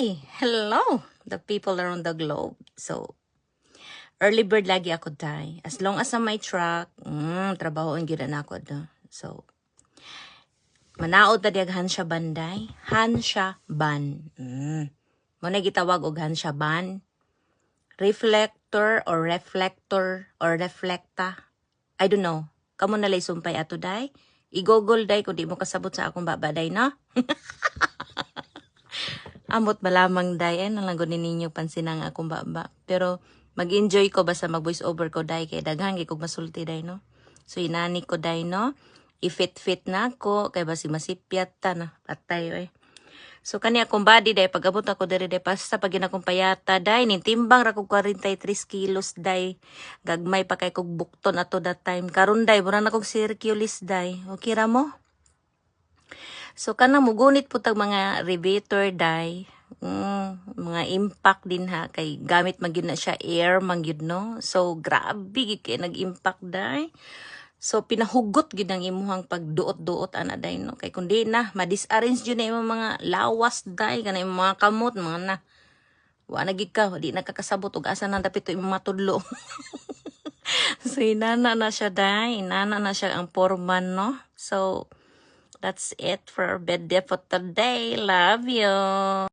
Hi! Hello! The people around the globe. So, early bird lagi ako, day. As long as na may truck, trabaho ang gina na ako, do. So, manaod na diag hansya banday. Hansya ban. Muna gitawag og hansya ban. Reflector or reflecta. I don't know. Kamu nalay sumpay ato, day. I-google, day, kung di mo kasabot sa akong babaday, no? Amot ba lamang day, nalanggo ninyo pansin ang akong baba. Pero mag-enjoy ko basta mag-voice over ko day kay daghang kog masulti day, no? So inani ko day, no? I-fit na ako kay basi masipyat ta na patay So kani akong body day pag-abot ako diri day pasta pag akong payata day nintimbang ra kog 43 kilos day. Gagmay pa kay kog bukton ato that time. Karon day mura na kog circulus day. Okay ra mo? So, kanang mugunit po tag mga rebator day, mga impact din ha, kay gamit magyud na siya air, magyud no. So, grabe, kay nag-impact day. So, pinahugot gyud ang imuhang pagduot-duot ana day no. Kay kundi na, ma-disarrange yun na imong mga lawas day, kanang mga kamot, mga na. Wa na gid ka, di nakakasabot og asa nang dapit to imong matudlo. So, inana na siya day, inana na siya ang porman no. So, that's it for our birthday for today. Love you.